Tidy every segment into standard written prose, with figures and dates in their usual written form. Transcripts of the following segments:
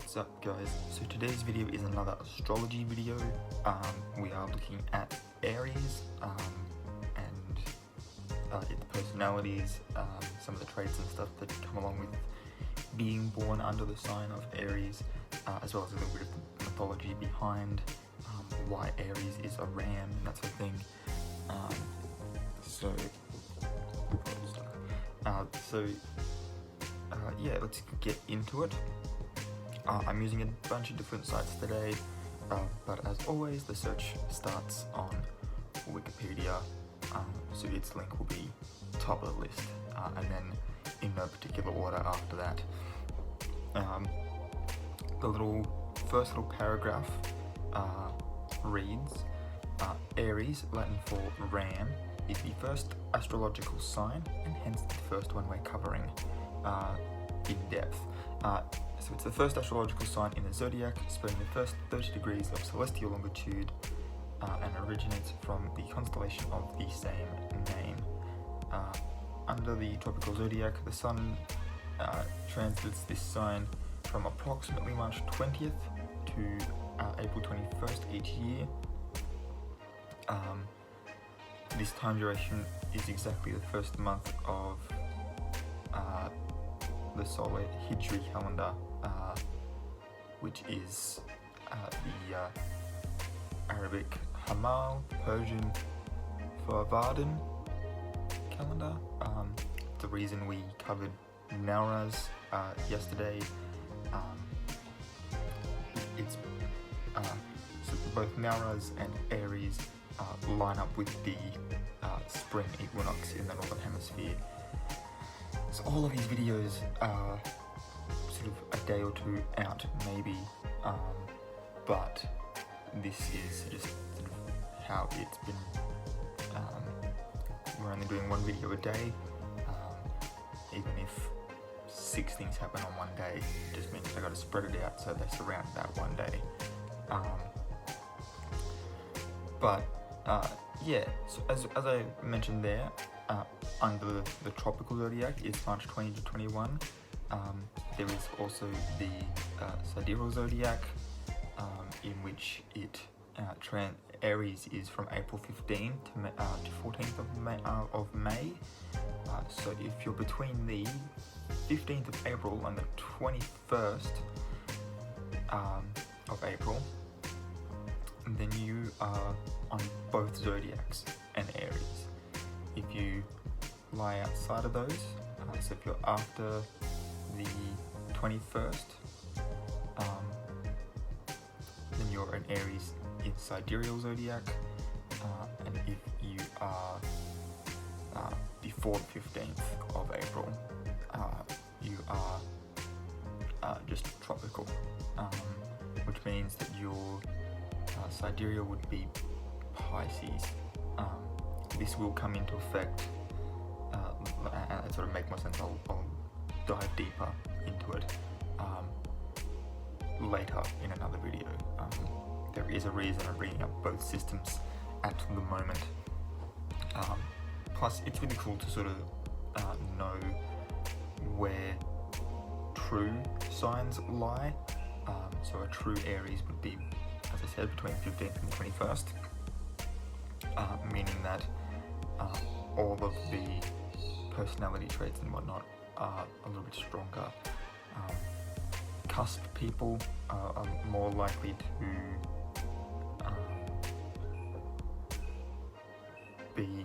What's up guys? So today's video is another astrology video. We are looking at Aries and its personalities, some of the traits and stuff that come along with being born under the sign of Aries, as well as a little bit of the mythology behind why Aries is a ram and that sort of thing. Yeah, let's get into it. I'm using a bunch of different sites today, but as always the search starts on Wikipedia, so its link will be top of the list, and then in no particular order after that. The first little paragraph reads, Aries, Latin for ram, is the first astrological sign and hence the first one we're covering in depth. So it's the first astrological sign in the zodiac, spanning the first 30 degrees of celestial longitude, and originates from the constellation of the same name. Under the tropical zodiac, the sun transits this sign from approximately March 20th to April 21st each year. This time duration is exactly the first month of the solar Hijri calendar, which is the Arabic Hamal, Persian Farvadan calendar. The reason we covered Nauraz yesterday, it's so both Nauraz and Aries line up with the spring equinox in the northern hemisphere. So all of these videos are sort of a day or two out maybe, but this is just sort of how it's been. We're only doing one video a day, even if 6 things happen on one day, it just means I got to spread it out so they surround that one day. Yeah, so as I mentioned there, under the tropical zodiac is March 20 to 21. There is also the sidereal zodiac, in which Aries is from April 15 to 14th of May. So if you're between the 15th of April and the 21st of April, then you are on both zodiacs and Aries. If you lie outside of those, so if you're after the 21st, then you're an Aries in sidereal zodiac, and if you are before the 15th of April, you are just tropical, which means that your sidereal would be Pisces. This will come into effect, and sort of make more sense. I'll dive deeper into it later in another video. There is a reason I'm bringing up both systems at the moment. Plus, it's really cool to sort of know where true signs lie. So a true Aries would be, as I said, between 15th and the 21st, meaning that all of the personality traits and whatnot are a little bit stronger. Cusp people are more likely to be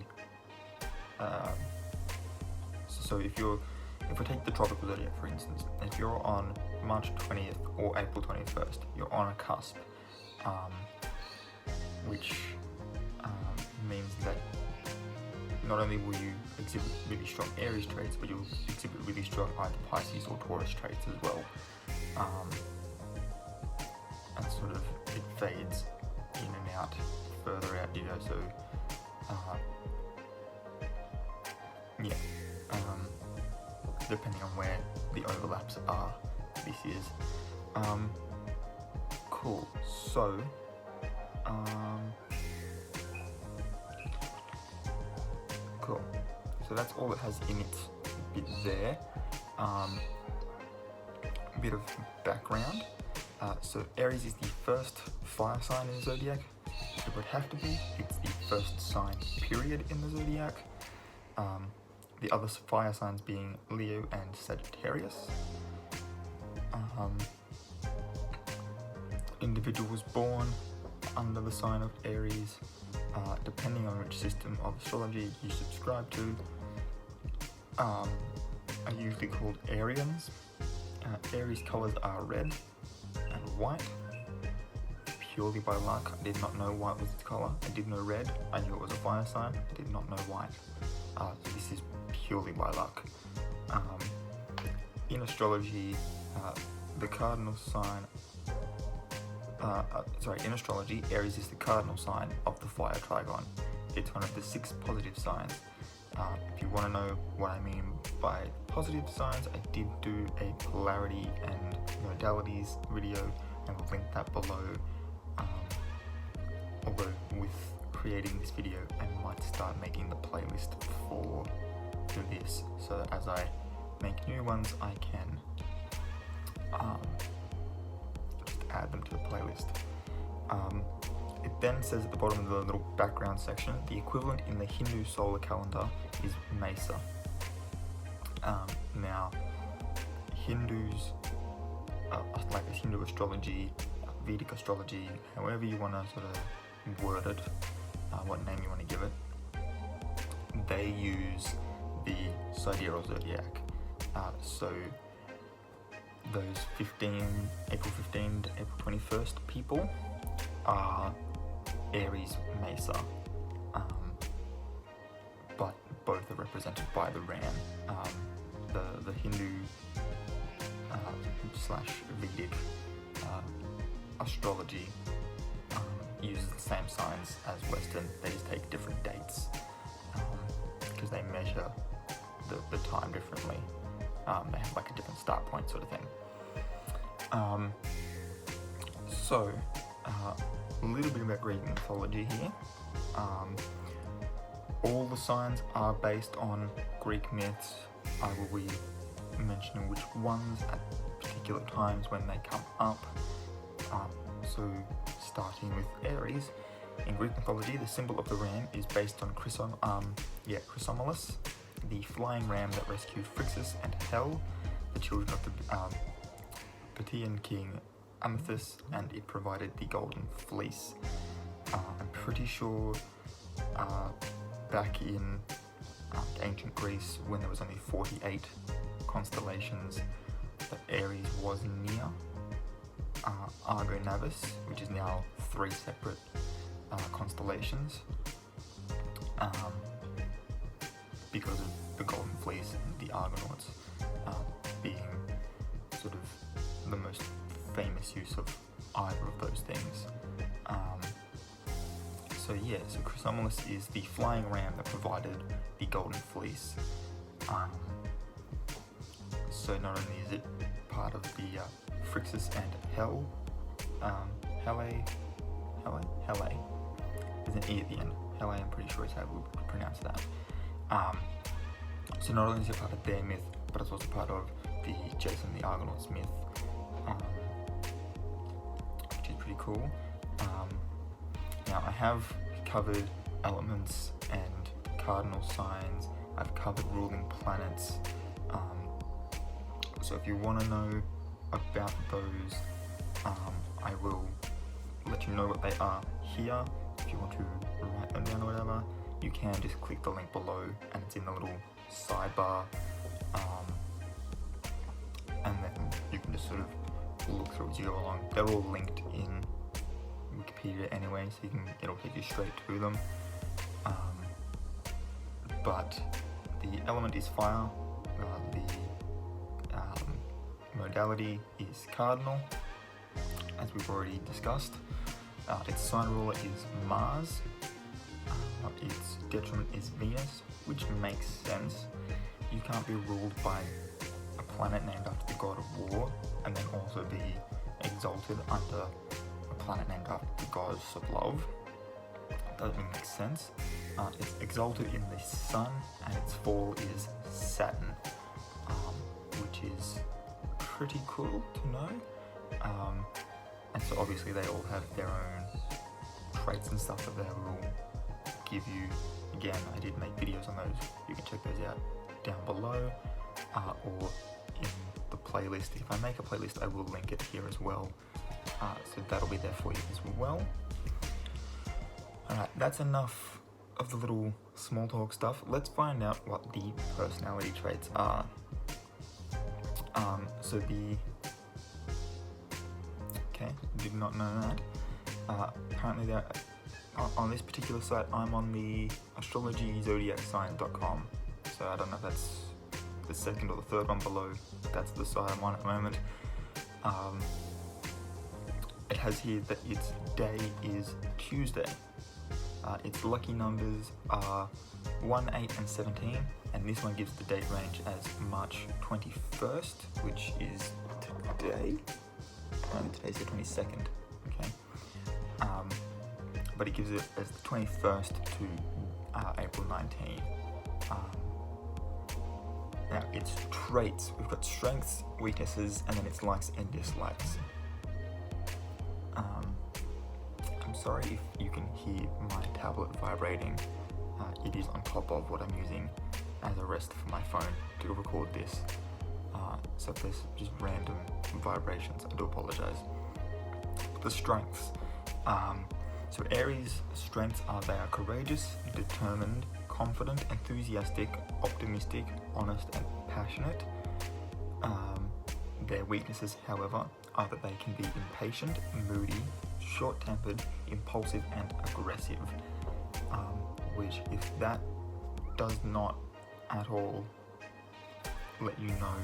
so if we take the tropical zodiac for instance, if you're on March 20th or April 21st, you're on a cusp, which means that not only will you exhibit really strong Aries traits, but you'll exhibit really strong either Pisces or Taurus traits as well. And sort of it fades in and out further out, so yeah, depending on where the overlaps are, this is cool. So cool. So that's all it has in its bit there. A bit of background. So Aries is the first fire sign in the zodiac. It would have to be. It's the first sign, period, in the zodiac. The other fire signs being Leo and Sagittarius. Individuals born under the sign of Aries, depending on which system of astrology you subscribe to, are usually called Arians. Aries colours are red and white, purely by luck. I did not know white was its colour. I did know red. I knew it was a fire sign. I did not know white. So this is purely by luck. In astrology, the cardinal sign, in astrology, Aries is the cardinal sign of the fire trigon. It's one of the 6 positive signs. If you want to know what I mean by positive signs, I did do a polarity and modalities video, and we'll link that below. Although with creating this video, I might start making the playlist for this, so that as I make new ones, I can just add them to the playlist. It then says at the bottom of the little background section, the equivalent in the Hindu solar calendar is Mesa. Now, Hindus, like Hindu astrology, Vedic astrology, however you want to sort of word it, what name you want to give it, they use the sidereal zodiac. So those April 15 to April 21st people are Aries Mesa, but both are represented by the ram. The Hindu slash Vedic astrology uses the same signs as Western. They just take different dates because they measure the time differently. They have like a different start point sort of thing. So a little bit about Greek mythology here. All the signs are based on Greek myths. I will be mentioning which ones at particular times when they come up. So starting with Aries, in Greek mythology, the symbol of the ram is based on Chrysomolus, the flying ram that rescued Phrixus and Hel, the children of the Pythian king Amathus, and it provided the golden fleece. I'm pretty sure back in ancient Greece, when there was only 48 constellations, that Aries was near Argo Navis, which is now 3 separate constellations, because of the golden fleece and the Argonauts being sort of the most famous use of either of those things. So Chrysomolus is the flying ram that provided the golden fleece. So not only is it part of the Phrixus and Hel, Hele, there's an E at the end. Hele, I'm pretty sure is how we would pronounce that. So not only is it part of their myth, but it's also part of the Jason the Argonauts myth, which is pretty cool. Now I have covered elements and cardinal signs. I've covered ruling planets. So if you want to know about those, I will let you know what they are here. If you want to write them down or whatever, you can just click the link below and it's in the little sidebar, and then you can just sort of look through as you go along. They're all linked in Wikipedia anyway, so it'll take you straight to them. But the element is fire, the modality is cardinal, as we've already discussed. Its sign ruler is Mars. Its detriment is Venus, which makes sense. You can't be ruled by a planet named after the god of war and then also be exalted under a planet named after the goddess of love. Doesn't really make sense. It's exalted in the sun, and its fall is Saturn, which is pretty cool to know. And so obviously they all have their own traits and stuff that they will give you. Again, I did make videos on those. You can check those out down below, or in the playlist. If I make a playlist, I will link it here as well. So that'll be there for you as well. Alright, that's enough of the little small talk stuff. Let's find out what the personality traits are. Okay, did not know that. Apparently they're on this particular site. I'm on the astrologyzodiacsign.com, so I don't know if that's the second or the third one below, but that's the site I'm on at the moment. It has here that its day is Tuesday. Its lucky numbers are 1, 8 and 17, and this one gives the date range as March 21st, which is today. Today's the 22nd, okay? But it gives it as the 21st to April 19. Now, its traits, we've got strengths, weaknesses, and then its likes and dislikes. I'm sorry if you can hear my tablet vibrating. It is on top of what I'm using as a rest for my phone to record this. So if there's just random vibrations, I do apologize. The strengths. So Aries' strengths are they are courageous, determined, confident, enthusiastic, optimistic, honest, and passionate. Their weaknesses, however, are that they can be impatient, moody, short-tempered, impulsive, and aggressive. Which, if that does not at all let you know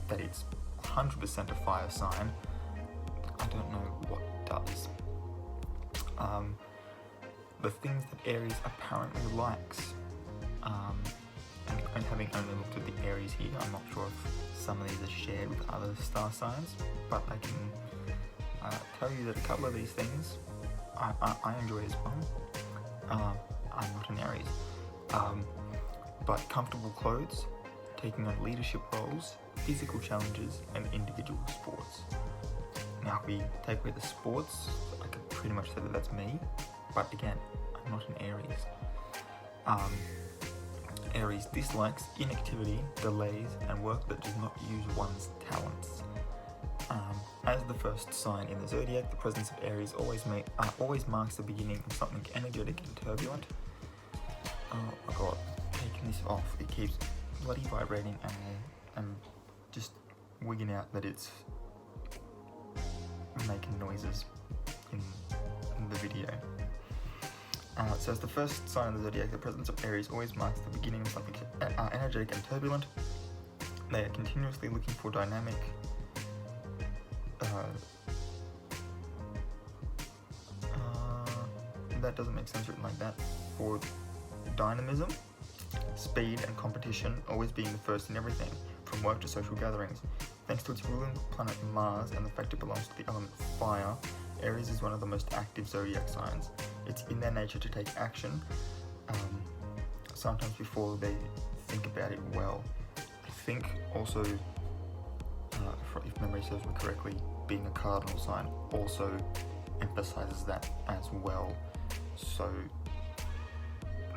that it's 100% a fire sign, I don't know what does. The things that Aries apparently likes, and having only looked at the Aries here, I'm not sure if some of these are shared with other star signs, but I can tell you that a couple of these things I enjoy as well. I'm not an Aries, but comfortable clothes, taking on leadership roles, physical challenges, and individual sports. Now, if we take away the sports, I could pretty much say that that's me, but again, I'm not an Aries. Aries dislikes inactivity, delays, and work that does not use one's talents. As the first sign in the zodiac, the presence of Aries always marks the beginning of something energetic and turbulent. Oh my god, taking this off, it keeps bloody vibrating, and I'm just wigging out that it's making noises in the video. So as the first sign of the zodiac, the presence of Aries always marks the beginning of something energetic and turbulent. They are continuously looking for dynamic, that doesn't make sense written like that, for dynamism, speed, and competition, always being the first in everything, from work to social gatherings. Thanks to its ruling planet Mars and the fact it belongs to the element fire, Aries is one of the most active zodiac signs. It's in their nature to take action, sometimes before they think about it well. I think also, if memory serves me correctly, being a cardinal sign also emphasizes that as well. So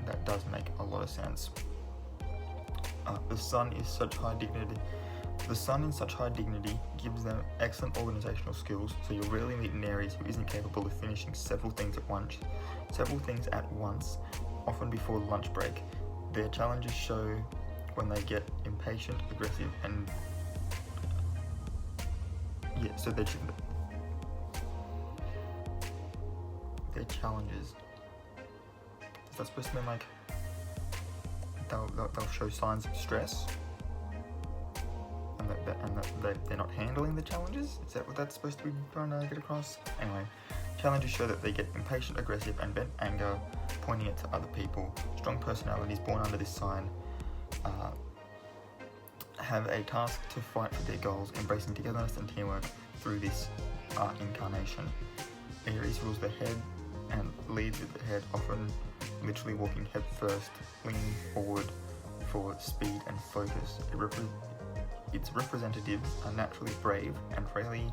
that does make a lot of sense. The sun in such high dignity gives them excellent organizational skills, so you'll rarely meet an Aries who isn't capable of finishing several things at once, often before lunch break. Their challenges show when they get impatient, aggressive, and so their challenges. Is that supposed to mean like they'll show signs of stress, and that they're not handling the challenges? Is that what that's supposed to be trying to get across? Anyway, challenges show that they get impatient, aggressive, and vent anger, pointing it to other people. Strong personalities born under this sign have a task to fight for their goals, embracing togetherness and teamwork through this incarnation. Aries rules the head and leads at the head, often literally walking head first, leaning forward for speed and focus. Its representatives are naturally brave and rarely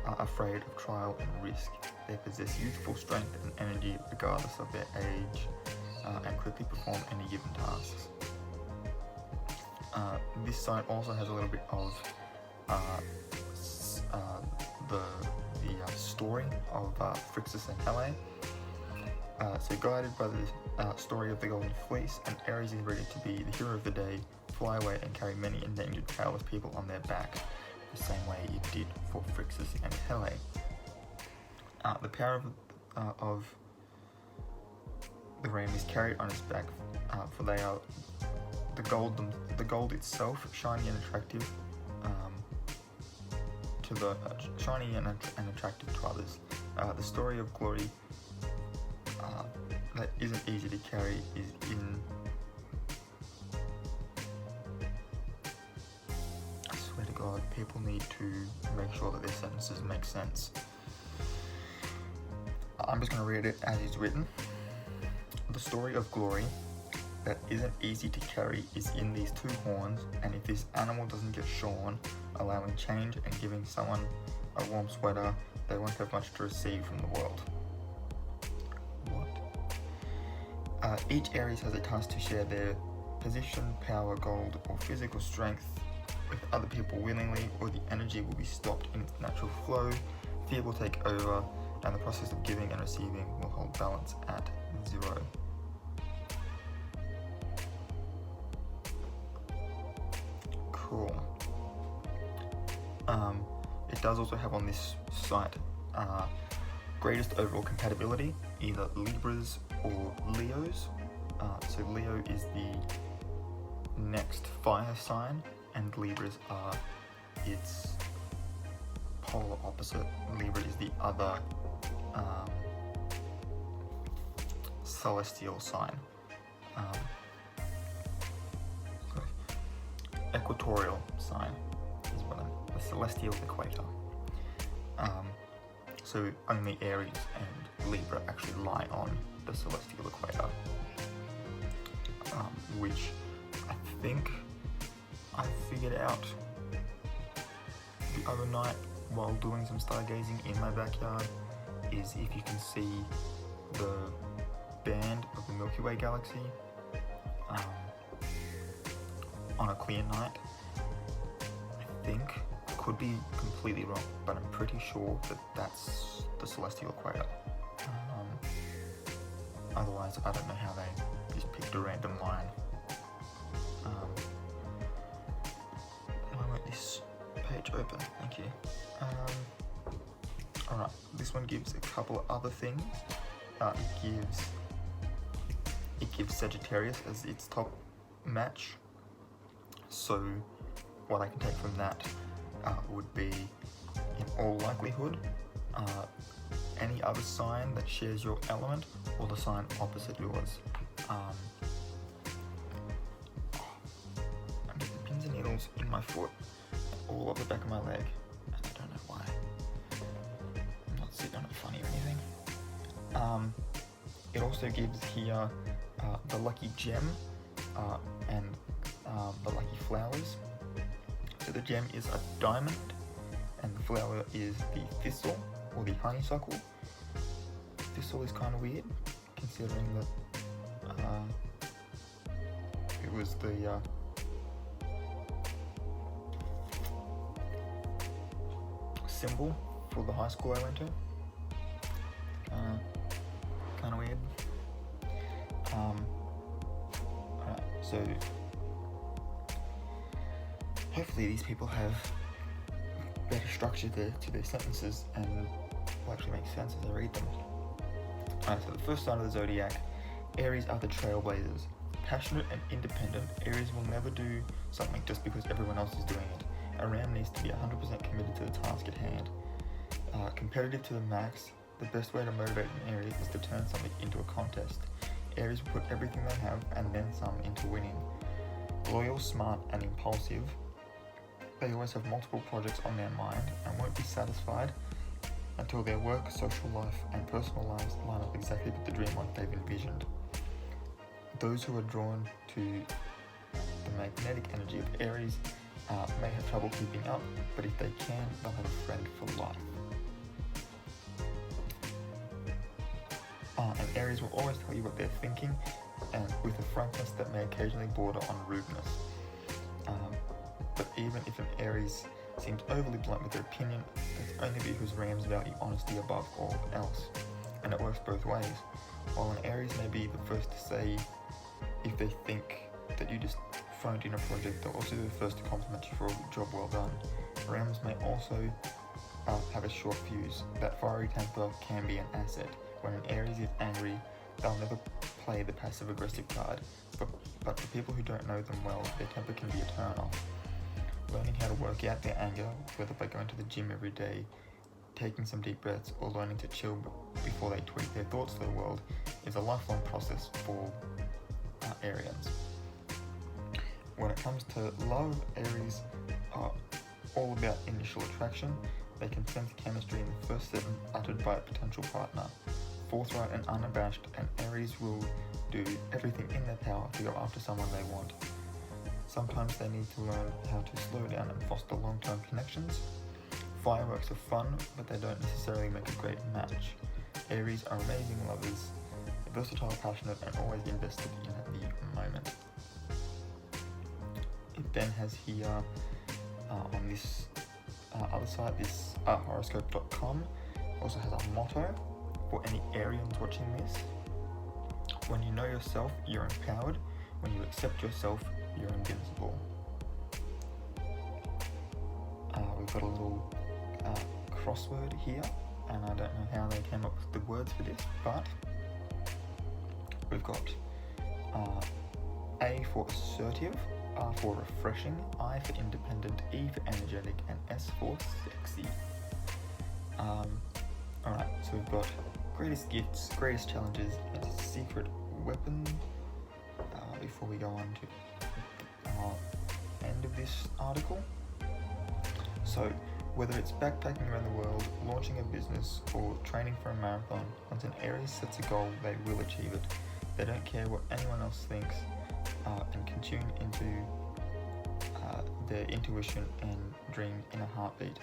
are afraid of trial and risk. They possess youthful strength and energy regardless of their age, and quickly perform any given tasks. This sign also has a little bit of the story of Phrixus and Helle. So guided by the story of the Golden Fleece, and Aries is ready to be the hero of the day, fly away and carry many endangered powerless people on their back, the same way it did for Phrixus and Helle. The power of the ram is carried on its back, for they are the gold itself, shiny and attractive attractive to others. The story of glory that isn't easy to carry is in. I swear to God, people need to make sure that their sentences make sense. I'm just going to read it as it's written. The story of glory that isn't easy to carry is in these two horns, and if this animal doesn't get shorn, allowing change and giving someone a warm sweater, they won't have much to receive from the world. What? Each Aries has a task to share their position, power, gold, or physical strength with other people willingly, or the energy will be stopped in its natural flow, fear will take over, and the process of giving and receiving will hold balance at 0. Cool. It does also have on this site greatest overall compatibility, either Libras or Leos. So Leo is the next fire sign, and Libras are its polar opposite. Libra is the other celestial sign. Equatorial sign is what the celestial equator. So only Aries and Libra actually lie on the celestial equator, which I think I figured out the other night while doing some stargazing in my backyard, is if you can see the band of the Milky Way galaxy on a clear night. I think, I could be completely wrong, but I'm pretty sure that that's the celestial equator. Otherwise, I don't know how they just picked a random line. Why won't this page open? Thank you. Alright, this one gives a couple of other things. It gives Sagittarius as its top match. So what I can take from that would be, in all likelihood, any other sign that shares your element or the sign opposite yours. I'm getting pins and needles in my foot, all up the back of my leg, and I don't know why. I'm not sitting on it funny or anything. It also gives here the lucky gem and the lucky flowers. So the gem is a diamond, and the flower is the thistle or the honeysuckle. Thistle is kind of weird, considering that it was the symbol for the high school I went to. Kind of weird. So hopefully these people have better structure to their sentences and will actually make sense as I read them. Alright, so the first sign of the zodiac, Aries are the trailblazers. Passionate and independent, Aries will never do something just because everyone else is doing it. A ram needs to be 100% committed to the task at hand. Competitive to the max, the best way to motivate an Aries is to turn something into a contest. Aries will put everything they have and then some into winning. Loyal, smart, and impulsive, they always have multiple projects on their mind and won't be satisfied until their work, social life, and personal lives line up exactly with the dream life they've envisioned. Those who are drawn to the magnetic energy of Aries may have trouble keeping up, but if they can, they'll have a friend for life. And Aries will always tell you what they're thinking, and with a frankness that may occasionally border on rudeness. But even if an Aries seems overly blunt with their opinion, it's only because Rams value honesty above all else, and it works both ways. While an Aries may be the first to say if they think that you just phoned in a project, they'll also be the first to compliment you for a job well done. Rams may also have a short fuse. That fiery temper can be an asset. When an Aries is angry, they'll never play the passive-aggressive card, but for people who don't know them well, their temper can be a turn-off. Learning how to work out their anger, whether by going to the gym every day, taking some deep breaths, or learning to chill before they tweet their thoughts to the world, is a lifelong process for Arians. When it comes to love, Aries are all about initial attraction. They can sense chemistry in the first sentence uttered by a potential partner. Forthright and unabashed, and Aries will do everything in their power to go after someone they want. Sometimes they need to learn how to slow down and foster long-term connections. Fireworks are fun, but they don't necessarily make a great match. Aries are amazing lovers, versatile, passionate, and always invested in the moment. It then has here on this other site, this horoscope.com, also has a motto for any Arians watching this. When you know yourself, you're empowered. When you accept yourself, you're invincible. We've got a little crossword here, and I don't know how they came up with the words for this, but we've got A for assertive, R for refreshing, I for independent, E for energetic, and S for sexy. Alright, so we've got greatest gifts, greatest challenges, and secret weapon. Before we go on to our end of this article. So, whether it's backpacking around the world, launching a business, or training for a marathon, once an Aries sets a goal, they will achieve it. They don't care what anyone else thinks, and can tune into their intuition and dream in a heartbeat.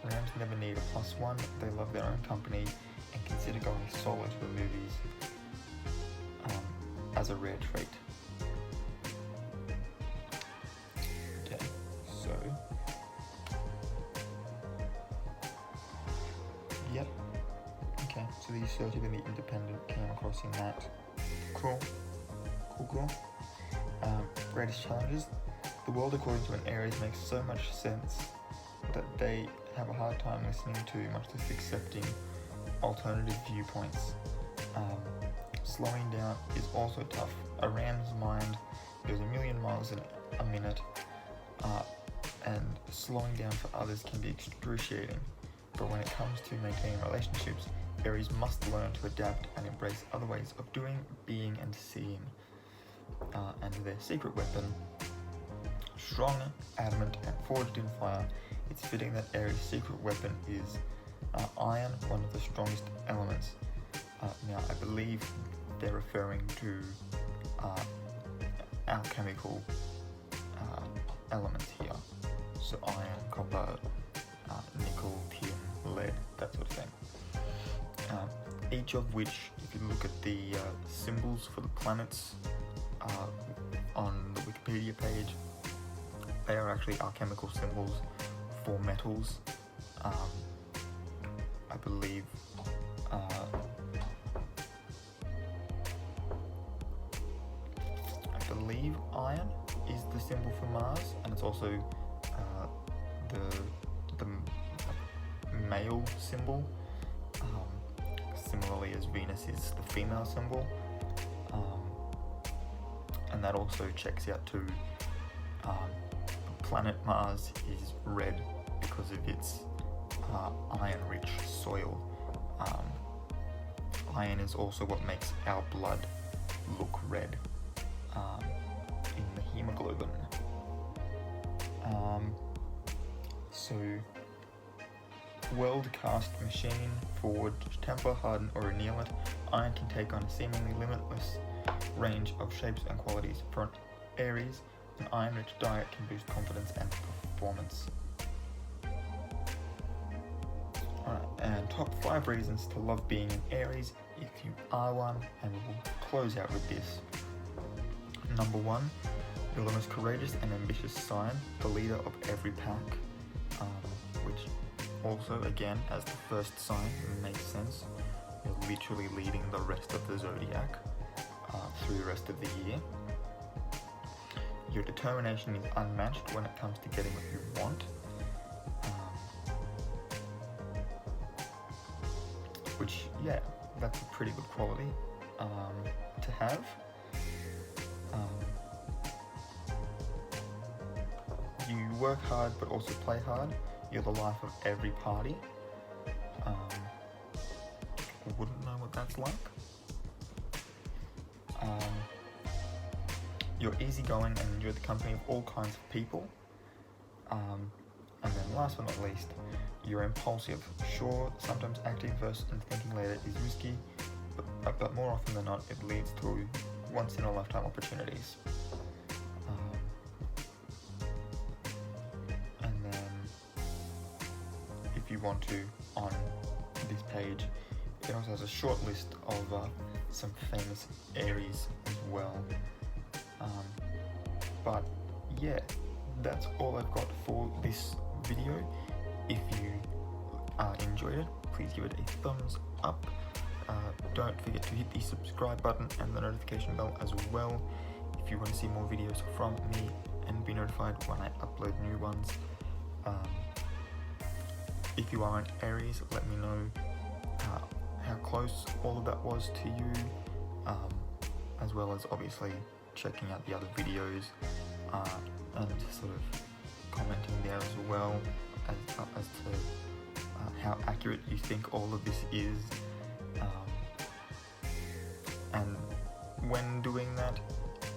Rams never need a +1, they love their own company and consider going solo to the movies as a rare trait. Okay, so yep. Okay, so the assertive and the independent came across in that. Cool. Greatest challenges. The world according to an Aries makes so much sense that they have a hard time listening to, much less accepting, alternative viewpoints. Slowing down is also tough. A Ram's mind goes a million miles in a minute, and slowing down for others can be excruciating. But when it comes to maintaining relationships, Aries must learn to adapt and embrace other ways of doing, being, and seeing. And their secret weapon, strong, adamant, and forged in fire. It's fitting that Aries' secret weapon is iron, one of the strongest elements. Now, I believe they're referring to alchemical elements here. So iron, copper, nickel, tin, lead, that sort of thing. Each of which, if you look at the symbols for the planets on the Wikipedia page, they are actually alchemical symbols for metals. I believe iron is the symbol for Mars, and it's also the male symbol. Similarly as Venus is the female symbol, and that also checks out to planet Mars is red because of its iron-rich soil. Iron is also what makes our blood look red in the hemoglobin. So world cast machine, forged, temper, harden, or anneal it. Iron can take on a seemingly limitless range of shapes and qualities. For an Aries, an iron-rich diet can boost confidence and performance. Alright, and top 5 reasons to love being an Aries if you are one, and we'll close out with this. Number 1, you're the most courageous and ambitious sign, the leader of every pack, which also, again, as the first sign, makes sense. You're literally leading the rest of the zodiac through the rest of the year. Your determination is unmatched when it comes to getting what you want. Which, yeah, that's a pretty good quality to have. You work hard but also play hard. You're the life of every party. Wouldn't know what that's like. You're easygoing and enjoy the company of all kinds of people. And then last but not least, you're impulsive. Sure, sometimes acting first and thinking later is risky, but more often than not, it leads to once-in-a-lifetime opportunities. And then, if you want to, on this page, it also has a short list of some famous Aries as well. But yeah, that's all I've got for this video. If you enjoyed it, please give it a thumbs up. Don't forget to hit the subscribe button and the notification bell as well if you want to see more videos from me and be notified when I upload new ones. If you are an Aries, let me know how close all of that was to you, as well as obviously checking out the other videos and sort of commenting there as well as to how accurate you think all of this is. And when doing that,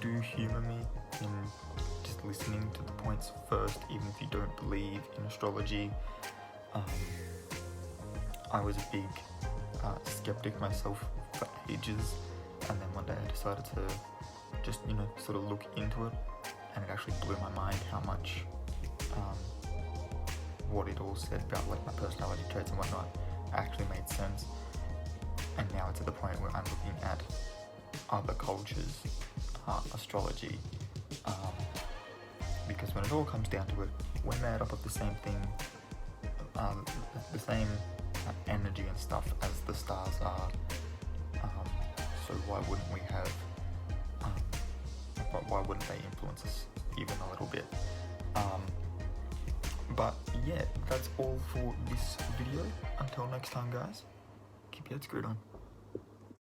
do humour me in just listening to the points first, even if you don't believe in astrology. I was a big skeptic myself for ages, and then one day I decided to just, sort of look into it, and it actually blew my mind how much what it all said about like my personality traits and whatnot actually made sense. And now it's at the point where I'm looking at other cultures' astrology, because when it all comes down to it, we're made up of the same thing, the same energy and stuff as the stars are. So why wouldn't we have? Why wouldn't they influence us even a little bit? But yeah, that's all for this video. Until next time, guys, keep your head screwed on.